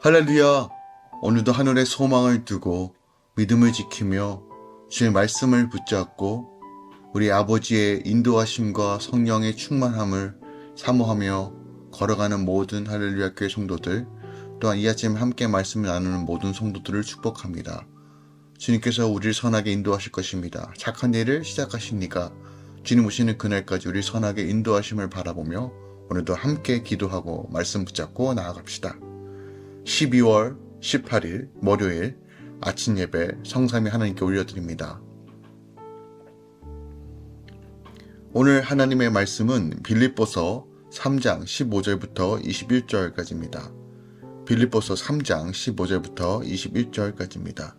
할렐루야! 오늘도 하늘에 소망을 두고 믿음을 지키며 주의 말씀을 붙잡고 우리 아버지의 인도하심과 성령의 충만함을 사모하며 걸어가는 모든 할렐루야 교회 성도들, 또한 이 아침 함께 말씀을 나누는 모든 성도들을 축복합니다. 주님께서 우리를 선하게 인도하실 것입니다. 착한 일을 시작하시니까 주님 오시는 그날까지 우리 선하게 인도하심을 바라보며 오늘도 함께 기도하고 말씀 붙잡고 나아갑시다. 12월 18일 월요일 아침 예배 성삼위 하나님께 올려드립니다. 오늘 하나님의 말씀은 빌립보서 3장 15절부터 21절까지입니다. 빌립보서 3장 15절부터 21절까지입니다.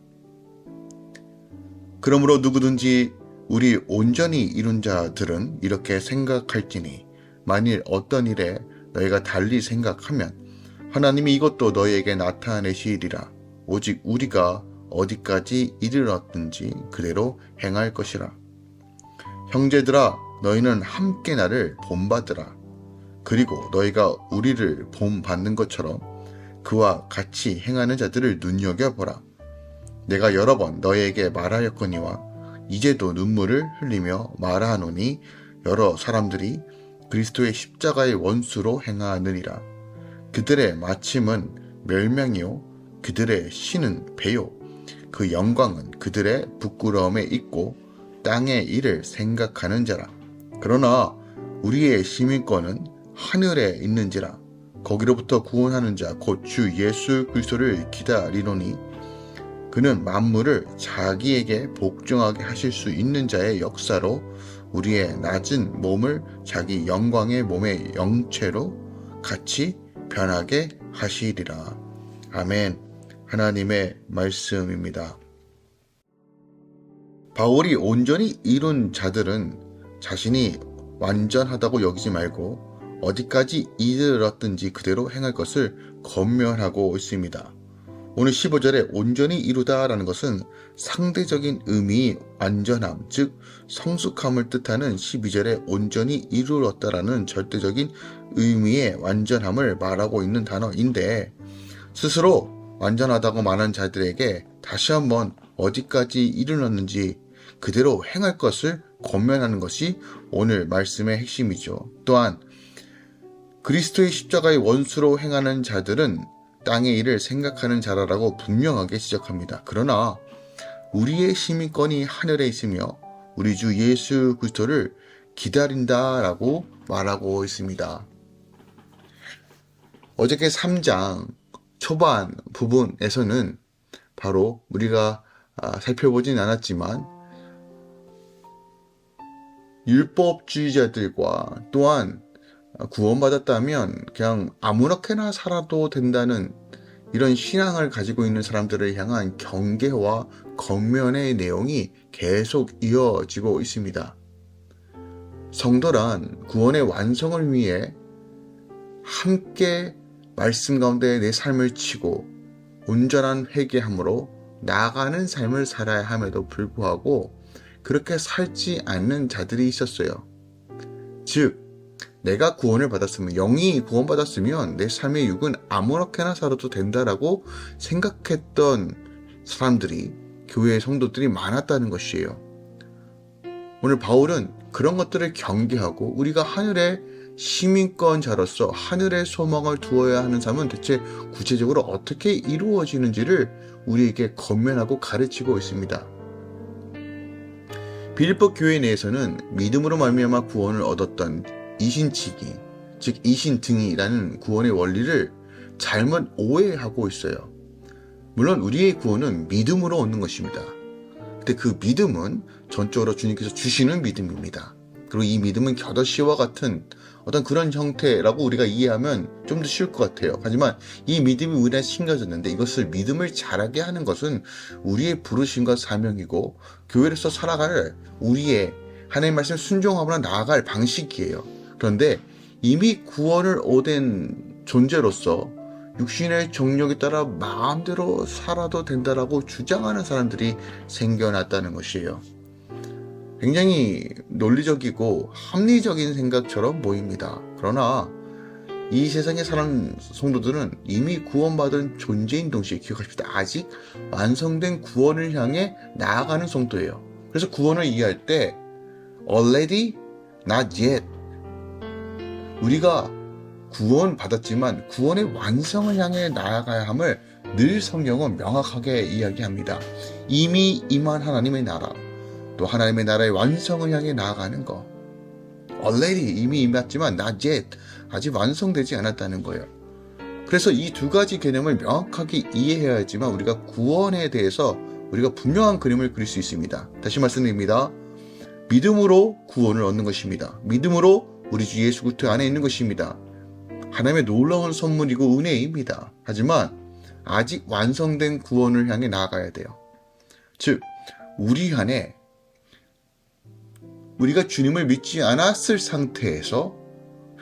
그러므로 누구든지 우리 온전히 이룬 자들은 이렇게 생각할지니 만일 어떤 일에 너희가 달리 생각하면 하나님이 이것도 너희에게 나타내시리라. 오직 우리가 어디까지 이르렀든지 그대로 행할 것이라. 형제들아, 너희는 함께 나를 본받으라. 그리고 너희가 우리를 본받는 것처럼 그와 같이 행하는 자들을 눈여겨보라. 내가 여러 번 너희에게 말하였거니와 이제도 눈물을 흘리며 말하노니 여러 사람들이 그리스도의 십자가의 원수로 행하느니라. 그들의 마침은 멸망이요 그들의 신은 배요 그 영광은 그들의 부끄러움에 있고 땅의 일을 생각하는 자라. 그러나 우리의 시민권은 하늘에 있는지라. 거기로부터 구원하는 자 곧 주 예수 그리스도를 기다리노니 그는 만물을 자기에게 복종하게 하실 수 있는 자의 역사로 우리의 낮은 몸을 자기 영광의 몸의 영체로 같이 변하게 하시리라. 아멘. 하나님의 말씀입니다. 바울이 온전히 이룬 자들은 자신이 완전하다고 여기지 말고 어디까지 이르렀든지 그대로 행할 것을 권면하고 있습니다. 오늘 15절에 온전히 이루다라는 것은 상대적인 의미의 완전함, 즉 성숙함을 뜻하는 12절에 온전히 이루었다라는 절대적인 의미의 완전함을 말하고 있는 단어인데, 스스로 완전하다고 말한 자들에게 다시 한번 어디까지 이르렀는지 그대로 행할 것을 권면하는 것이 오늘 말씀의 핵심이죠. 또한 그리스도의 십자가의 원수로 행하는 자들은 땅의 일을 생각하는 자라라고 분명하게 지적합니다. 그러나 우리의 시민권이 하늘에 있으며 우리 주 예수 그리스도를 기다린다라고 말하고 있습니다. 어저께 3장 초반 부분에서는 바로 우리가 살펴보진 않았지만 율법주의자들과 또한 구원받았다면 그냥 아무렇게나 살아도 된다는 이런 신앙을 가지고 있는 사람들을 향한 경계와 권면의 내용이 계속 이어지고 있습니다. 성도란 구원의 완성을 위해 함께 말씀 가운데 내 삶을 치고 온전한 회개함으로 나아가는 삶을 살아야 함에도 불구하고 그렇게 살지 않는 자들이 있었어요. 즉 내가 구원을 받았으면, 영이 구원받았으면 내 삶의 육은 아무렇게나 살아도 된다라고 생각했던 사람들이, 교회의 성도들이 많았다는 것이에요. 오늘 바울은 그런 것들을 경계하고 우리가 하늘의 시민권자로서 하늘의 소망을 두어야 하는 삶은 대체 구체적으로 어떻게 이루어지는지를 우리에게 권면하고 가르치고 있습니다. 빌립보 교회 내에서는 믿음으로 말미암아 구원을 얻었던 이신치기, 즉 이신등이라는 구원의 원리를 잘못 오해하고 있어요. 물론 우리의 구원은 믿음으로 얻는 것입니다. 근데 그 믿음은 전적으로 주님께서 주시는 믿음입니다. 그리고 이 믿음은 겨더씨와 같은 어떤 그런 형태라고 우리가 이해하면 좀 더 쉬울 것 같아요. 하지만 이 믿음이 우리한테 심겨졌는데 이것을 믿음을 자라게 하는 것은 우리의 부르심과 사명이고 교회로서 살아갈 우리의 하나님 말씀 순종함으로 나아갈 방식이에요. 그런데 이미 구원을 얻은 존재로서 육신의 정욕에 따라 마음대로 살아도 된다라고 주장하는 사람들이 생겨났다는 것이에요. 굉장히 논리적이고 합리적인 생각처럼 보입니다. 그러나 이 세상에 사는 성도들은 이미 구원받은 존재인 동시에 기억하십시다. 아직 완성된 구원을 향해 나아가는 성도예요. 그래서 구원을 이해할 때 already, not yet. 우리가 구원 받았지만 구원의 완성을 향해 나아가야 함을 늘 성경은 명확하게 이야기합니다. 이미 임한 하나님의 나라, 또 하나님의 나라의 완성을 향해 나아가는 것. already 이미 임했지만 not yet 아직 완성되지 않았다는 거예요. 그래서 이 두 가지 개념을 명확하게 이해해야지만 우리가 구원에 대해서 우리가 분명한 그림을 그릴 수 있습니다. 다시 말씀드립니다. 믿음으로 구원을 얻는 것입니다. 믿음으로 우리 주 예수 그리스도 안에 있는 것입니다. 하나님의 놀라운 선물이고 은혜입니다. 하지만 아직 완성된 구원을 향해 나아가야 돼요. 즉 우리 안에 우리가 주님을 믿지 않았을 상태에서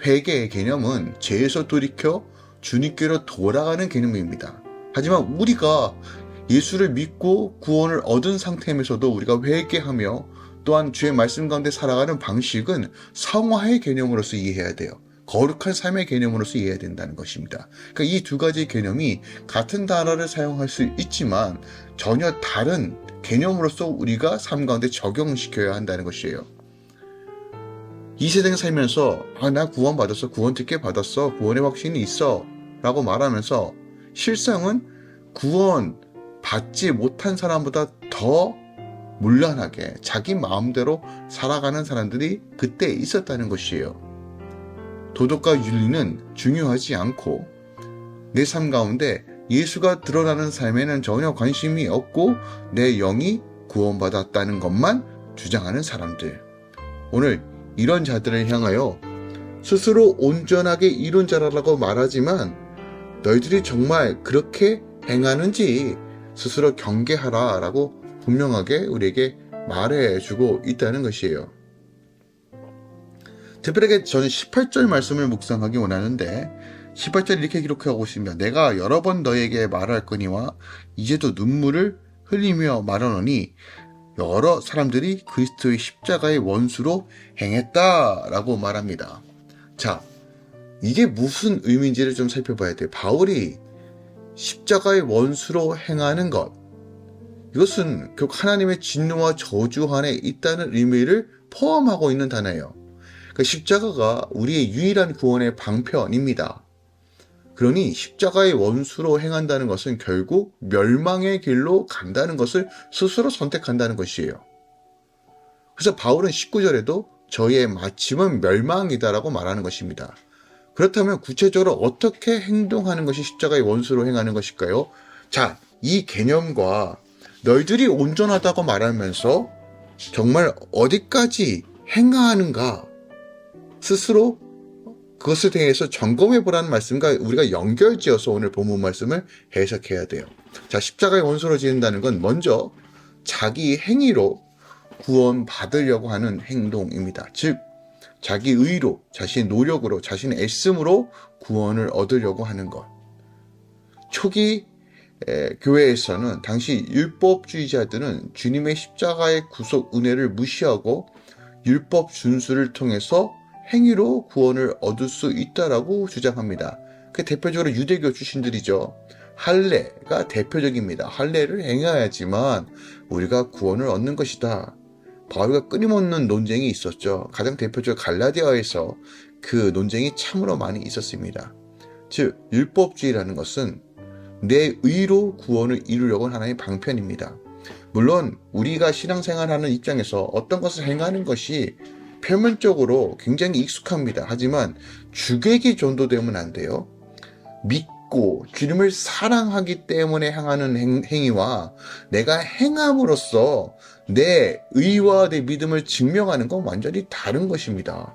회개의 개념은 죄에서 돌이켜 주님께로 돌아가는 개념입니다. 하지만 우리가 예수를 믿고 구원을 얻은 상태에서도 우리가 회개하며 또한 주의 말씀 가운데 살아가는 방식은 성화의 개념으로서 이해해야 돼요. 거룩한 삶의 개념으로서 이해해야 된다는 것입니다. 그러니까 이 두 가지 개념이 같은 단어를 사용할 수 있지만 전혀 다른 개념으로서 우리가 삶 가운데 적용시켜야 한다는 것이에요. 이 세상에 살면서 나 구원 받았어, 구원 듣게 받았어, 구원의 확신이 있어 라고 말하면서 실상은 구원 받지 못한 사람보다 더 문란하게 자기 마음대로 살아가는 사람들이 그때 있었다는 것이에요. 도덕과 윤리는 중요하지 않고 내 삶 가운데 예수가 드러나는 삶에는 전혀 관심이 없고 내 영이 구원받았다는 것만 주장하는 사람들. 오늘 이런 자들을 향하여 스스로 온전하게 이룬 자라고 말하지만 너희들이 정말 그렇게 행하는지 스스로 경계하라 라고 분명하게 우리에게 말해주고 있다는 것이에요. 특별하게 저는 18절 말씀을 묵상하기 원하는데 18절 이렇게 기록하고 있습니다. 내가 여러 번 너에게 말할 거니와 이제도 눈물을 흘리며 말하노니 여러 사람들이 그리스도의 십자가의 원수로 행했다라고 말합니다. 자, 이게 무슨 의미인지를 좀 살펴봐야 돼요. 바울이 십자가의 원수로 행하는 것, 이것은 결국 하나님의 진노와 저주 안에 있다는 의미를 포함하고 있는 단어예요. 그러니까 십자가가 우리의 유일한 구원의 방편입니다. 그러니 십자가의 원수로 행한다는 것은 결국 멸망의 길로 간다는 것을 스스로 선택한다는 것이에요. 그래서 바울은 19절에도 저희의 마침은 멸망이다라고 말하는 것입니다. 그렇다면 구체적으로 어떻게 행동하는 것이 십자가의 원수로 행하는 것일까요? 자, 이 개념과 너희들이 온전하다고 말하면서 정말 어디까지 행하는가 스스로 그것에 대해서 점검해 보라는 말씀과 우리가 연결지어서 오늘 본문 말씀을 해석해야 돼요. 자, 십자가의 원수로 지는다는 건 먼저 자기 행위로 구원받으려고 하는 행동입니다. 즉 자기 의로, 자신의 노력으로, 자신의 애씀으로 구원을 얻으려고 하는 것. 초기 교회에서는 당시 율법주의자들은 주님의 십자가의 구속 은혜를 무시하고 율법 준수를 통해서 행위로 구원을 얻을 수 있다라고 주장합니다. 그 대표적으로 유대교 출신들이죠. 할례가 대표적입니다. 할례를 행해야지만 우리가 구원을 얻는 것이다. 바울과 끊임없는 논쟁이 있었죠. 가장 대표적으로 갈라디아에서 그 논쟁이 참으로 많이 있었습니다. 즉 율법주의라는 것은 내 의로 구원을 이루려고 하는 하나의 방편입니다. 물론 우리가 신앙생활하는 입장에서 어떤 것을 행하는 것이 표면적으로 굉장히 익숙합니다. 하지만 주객이 전도되면 안 돼요. 믿고 주님을 사랑하기 때문에 행하는 행위와 내가 행함으로써 내 의와 내 믿음을 증명하는 건 완전히 다른 것입니다.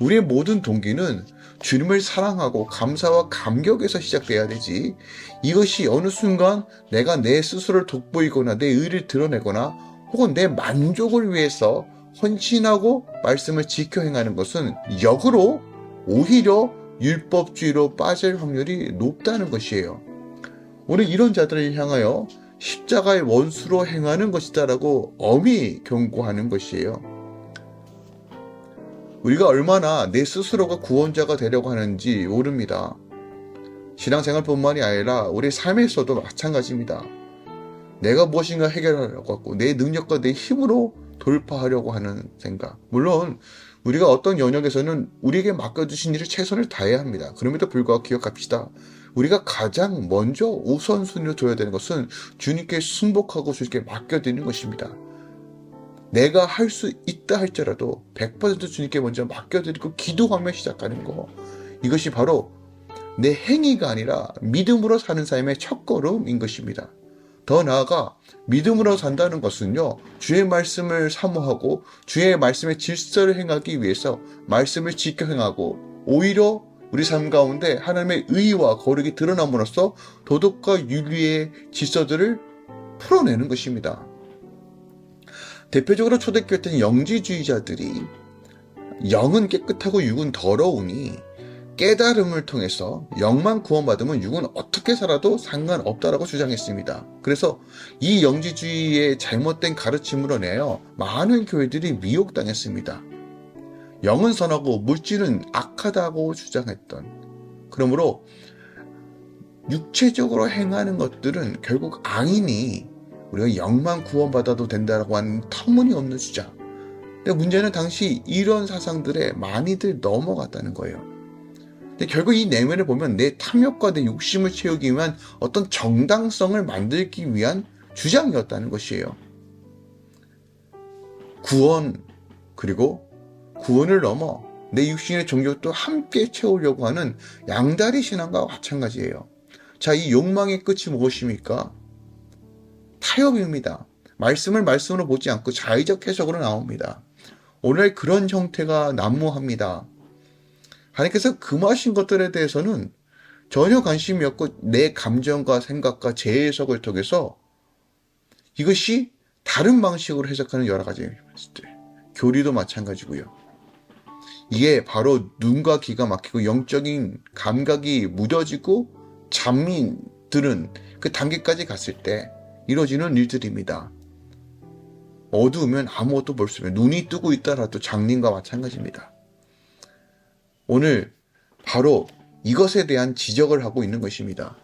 우리의 모든 동기는 주님을 사랑하고 감사와 감격에서 시작돼야 되지, 이것이 어느 순간 내가 내 스스로를 돋보이거나 내 의를 드러내거나 혹은 내 만족을 위해서 헌신하고 말씀을 지켜 행하는 것은 역으로 오히려 율법주의로 빠질 확률이 높다는 것이에요. 오늘 이런 자들을 향하여 십자가의 원수로 행하는 것이다라고 엄히 경고하는 것이에요. 우리가 얼마나 내 스스로가 구원자가 되려고 하는지 모릅니다. 신앙생활뿐만이 아니라 우리 삶에서도 마찬가지입니다. 내가 무엇인가 해결하려고 하고 내 능력과 내 힘으로 돌파하려고 하는 생각. 물론 우리가 어떤 영역에서는 우리에게 맡겨주신 일을 최선을 다해야 합니다. 그럼에도 불구하고 기억합시다. 우리가 가장 먼저 우선순위로 둬야 되는 것은 주님께 순복하고 주님께 맡겨드리는 것입니다. 내가 할 수 있다 할지라도 100% 주님께 먼저 맡겨드리고 기도하며 시작하는 거. 이것이 바로 내 행위가 아니라 믿음으로 사는 삶의 첫걸음인 것입니다. 더 나아가 믿음으로 산다는 것은요, 주의 말씀을 사모하고 주의 말씀의 질서를 행하기 위해서 말씀을 지켜 행하고 오히려 우리 삶 가운데 하나님의 의와 거룩이 드러남으로써 도덕과 윤리의 질서들을 풀어내는 것입니다. 대표적으로 초대교회 때는 영지주의자들이 영은 깨끗하고 육은 더러우니 깨달음을 통해서 영만 구원받으면 육은 어떻게 살아도 상관없다라고 주장했습니다. 그래서 이 영지주의의 잘못된 가르침으로 인하여 많은 교회들이 미혹당했습니다. 영은 선하고 물질은 악하다고 주장했던, 그러므로 육체적으로 행하는 것들은 결국 악이니 우리가 영만 구원받아도 된다고 하는 터무니없는 주장. 근데 문제는 당시 이런 사상들에 많이들 넘어갔다는 거예요. 근데 결국 이 내면을 보면 내 탐욕과 내 욕심을 채우기 위한 어떤 정당성을 만들기 위한 주장이었다는 것이에요. 구원, 그리고 구원을 넘어 내 육신의 정욕도 함께 채우려고 하는 양다리 신앙과 마찬가지예요. 자, 이 욕망의 끝이 무엇입니까? 타협입니다. 말씀을 말씀으로 보지 않고 자의적 해석으로 나옵니다. 오늘 그런 형태가 난무합니다. 하나님께서 금하신 것들에 대해서는 전혀 관심이 없고 내 감정과 생각과 제 해석을 통해서 이것이 다른 방식으로 해석하는 여러 가지 교리도 마찬가지고요. 이게 바로 눈과 귀가 막히고 영적인 감각이 무뎌지고 잠이 드는 그 단계까지 갔을 때 이루어지는 일들입니다. 어두우면 아무것도 볼 수 없어요. 눈이 뜨고 있다라도 장님과 마찬가지입니다. 오늘 바로 이것에 대한 지적을 하고 있는 것입니다.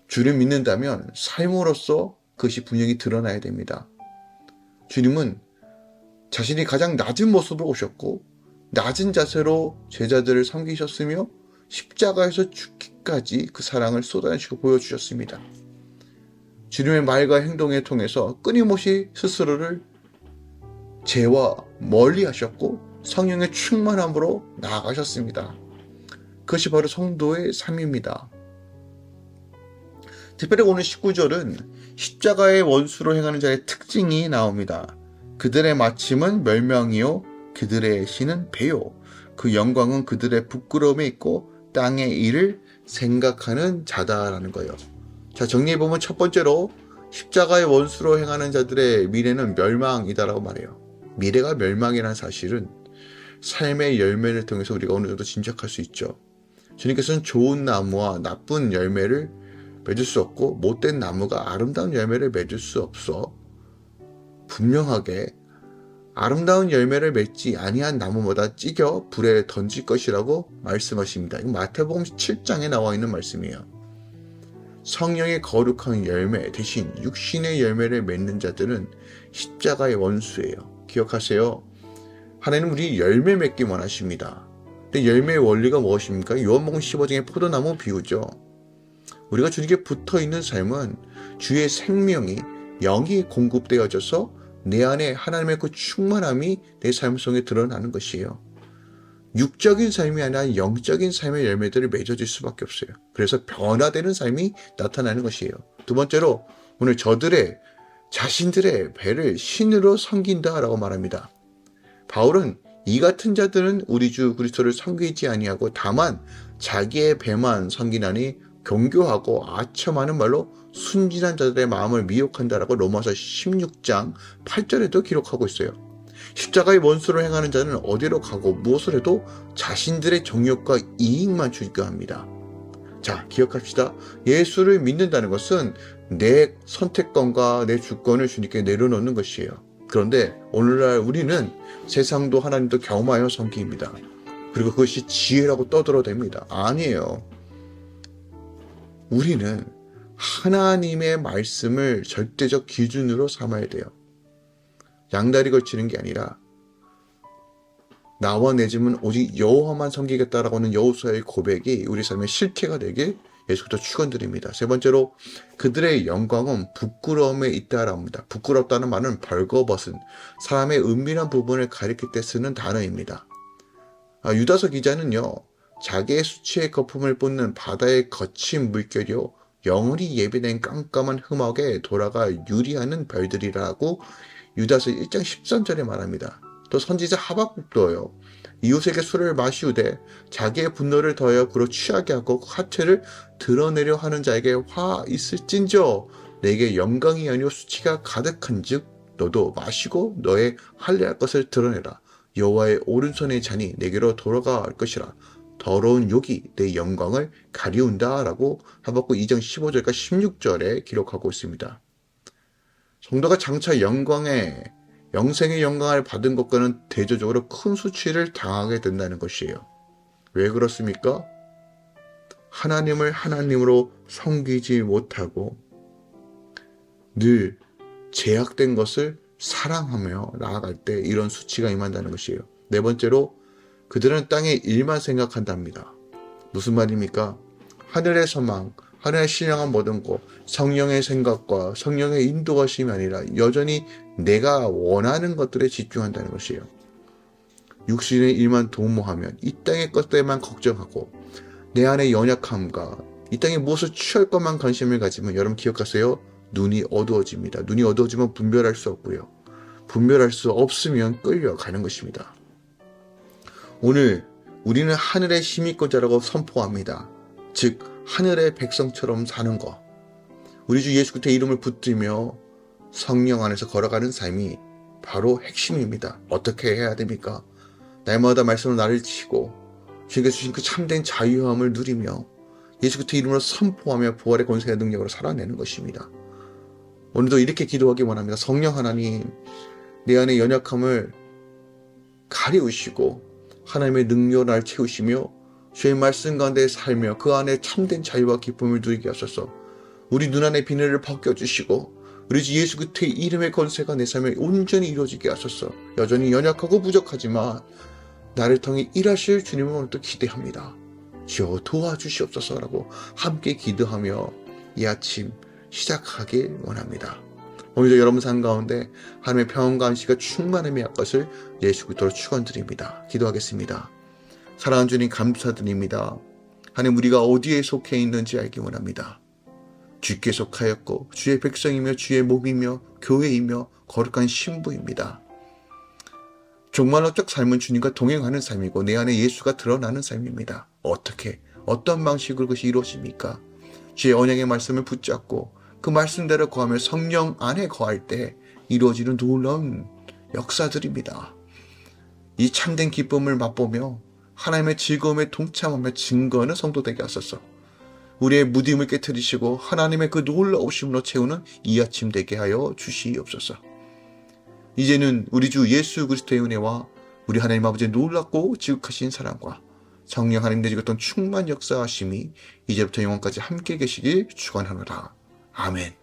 주를 믿는다면 삶으로서 그것이 분명히 드러나야 됩니다. 주님은 자신이 가장 낮은 모습으로 오셨고 낮은 자세로 제자들을 섬기셨으며 십자가에서 죽기까지 그 사랑을 쏟아내시고 보여주셨습니다. 주님의 말과 행동에 통해서 끊임없이 스스로를 죄와 멀리 하셨고 성령의 충만함으로 나아가셨습니다. 그것이 바로 성도의 삶입니다. 특별히 오늘 19절은 십자가의 원수로 행하는 자의 특징이 나옵니다. 그들의 마침은 멸망이요 그들의 신은 배요 그 영광은 그들의 부끄러움에 있고 땅의 일을 생각하는 자다라는 거예요. 자, 정리해보면 첫 번째로 십자가의 원수로 행하는 자들의 미래는 멸망이다라고 말해요. 미래가 멸망이라는 사실은 삶의 열매를 통해서 우리가 어느 정도 짐작할 수 있죠. 주님께서는 좋은 나무와 나쁜 열매를 맺을 수 없고 못된 나무가 아름다운 열매를 맺을 수 없어 분명하게 아름다운 열매를 맺지 아니한 나무보다 찢겨 불에 던질 것이라고 말씀하십니다. 이건 마태복음 7장에 나와 있는 말씀이에요. 성령의 거룩한 열매 대신 육신의 열매를 맺는 자들은 십자가의 원수예요. 기억하세요. 하나님은 우리 열매 맺기 원하십니다. 근데 열매의 원리가 무엇입니까? 요한복음 15장의 포도나무 비유죠. 우리가 주님께 붙어있는 삶은 주의 생명이 영이 공급되어져서 내 안에 하나님의 그 충만함이 내 삶 속에 드러나는 것이에요. 육적인 삶이 아니라 영적인 삶의 열매들을 맺어질 수밖에 없어요. 그래서 변화되는 삶이 나타나는 것이에요. 두 번째로 오늘 저들의 자신들의 배를 신으로 섬긴다라고 말합니다. 바울은 이 같은 자들은 우리 주 그리스도를 섬기지 아니하고 다만 자기의 배만 섬기나니 경교하고 아첨하는 말로 순진한 자들의 마음을 미혹한다라고 로마서 16장 8절에도 기록하고 있어요. 십자가의 원수를 행하는 자는 어디로 가고 무엇을 해도 자신들의 정욕과 이익만 추구합니다. 자, 기억합시다. 예수를 믿는다는 것은 내 선택권과 내 주권을 주님께 내려놓는 것이에요. 그런데 오늘날 우리는 세상도 하나님도 겸하여 섬깁니다. 그리고 그것이 지혜라고 떠들어댑니다. 아니에요. 우리는 하나님의 말씀을 절대적 기준으로 삼아야 돼요. 양다리 걸치는 게 아니라 나와 내 집은 오직 여호와만 섬기겠다라고 하는 여호수아의 고백이 우리 삶의 실체가 되길 예수부터 축원드립니다. 세 번째로 그들의 영광은 부끄러움에 있다라고 합니다. 부끄럽다는 말은 벌거벗은 사람의 은밀한 부분을 가리킬 때 쓰는 단어입니다. 유다서 기자는요, 자기의 수치의 거품을 뿜는 바다의 거친 물결이요 영원히 예비된 깜깜한 흠악에 돌아가 유리하는 별들이라고 유다서 1장 13절에 말합니다. 또 선지자 하박국도요, 이웃에게 술을 마시우되 자기의 분노를 더하여 그로 취하게 하고 하체를 드러내려 하는 자에게 화 있을진저 내게 영광이 아니오 수치가 가득한즉 너도 마시고 너의 할례할 것을 드러내라. 여호와의 오른손의 잔이 내게로 돌아갈 것이라. 더러운 욕이 내 영광을 가리운다 라고 하박국 2장 15절과 16절에 기록하고 있습니다. 성도가 장차 영생의 영광을 받은 것과는 대조적으로 큰 수치를 당하게 된다는 것이에요. 왜 그렇습니까? 하나님을 하나님으로 섬기지 못하고 늘 제약된 것을 사랑하며 나아갈 때 이런 수치가 임한다는 것이에요. 네 번째로 그들은 땅의 일만 생각한답니다. 무슨 말입니까? 하늘의 소망, 하늘의 신령한 모든 것, 성령의 생각과 성령의 인도하심이 아니라 여전히 내가 원하는 것들에 집중한다는 것이에요. 육신의 일만 도모하면 이 땅의 것들만 걱정하고 내 안의 연약함과 이 땅에 무엇을 취할 것만 관심을 가지면 여러분 기억하세요. 눈이 어두워집니다. 눈이 어두워지면 분별할 수 없고요. 분별할 수 없으면 끌려가는 것입니다. 오늘 우리는 하늘의 시민권자라고 선포합니다. 즉 하늘의 백성처럼 사는 것. 우리 주 예수 그리스도의 이름을 붙들며 성령 안에서 걸어가는 삶이 바로 핵심입니다. 어떻게 해야 됩니까? 날마다 말씀으로 나를 치고 주님께서 주신 그 참된 자유함을 누리며 예수 그리스도의 이름으로 선포하며 부활의 권세의 능력으로 살아내는 것입니다. 오늘도 이렇게 기도하기 원합니다. 성령 하나님, 내 안의 연약함을 가리우시고 하나님의 능력으로 나를 채우시며 주의 말씀 가운데 살며 그 안에 참된 자유와 기쁨을 누리게 하소서. 우리 눈 안의 비늘을 벗겨주시고 우리 주 예수 그리스도의 이름의 권세가 내 삶에 온전히 이루어지게 하소서. 여전히 연약하고 부족하지만 나를 통해 일하실 주님을 오늘도 기대합니다. 주여 도와주시옵소서라고 함께 기도하며 이 아침 시작하길 원합니다. 오늘도 여러분 삶 가운데 하나님의 평안과 안식과 충만함이 할 것을 예수 그리스도로 축원드립니다. 기도하겠습니다. 사랑하는 주님 감사드립니다. 하나님 우리가 어디에 속해 있는지 알기 원합니다. 주께 속하였고 주의 백성이며 주의 몸이며 교회이며 거룩한 신부입니다. 종말론적 삶은 주님과 동행하는 삶이고 내 안에 예수가 드러나는 삶입니다. 어떤 방식으로 그것이 이루어집니까? 주의 언약의 말씀을 붙잡고 그 말씀대로 거하며 성령 안에 거할 때 이루어지는 놀라운 역사들입니다. 이 참된 기쁨을 맛보며 하나님의 즐거움에 동참하며 증거하는 성도 되게 하소서. 우리의 무dim을 깨트리시고 하나님의 그 놀라우심으로 채우는 이 아침 되게 하여 주시옵소서. 이제는 우리 주 예수 그리스도의 은혜와 우리 하나님 아버지의 놀랍고 지극하신 사랑과 성령 하나님 내지 어떤 충만 역사하심이 이제부터 영원까지 함께 계시길 축원하노라. 아멘.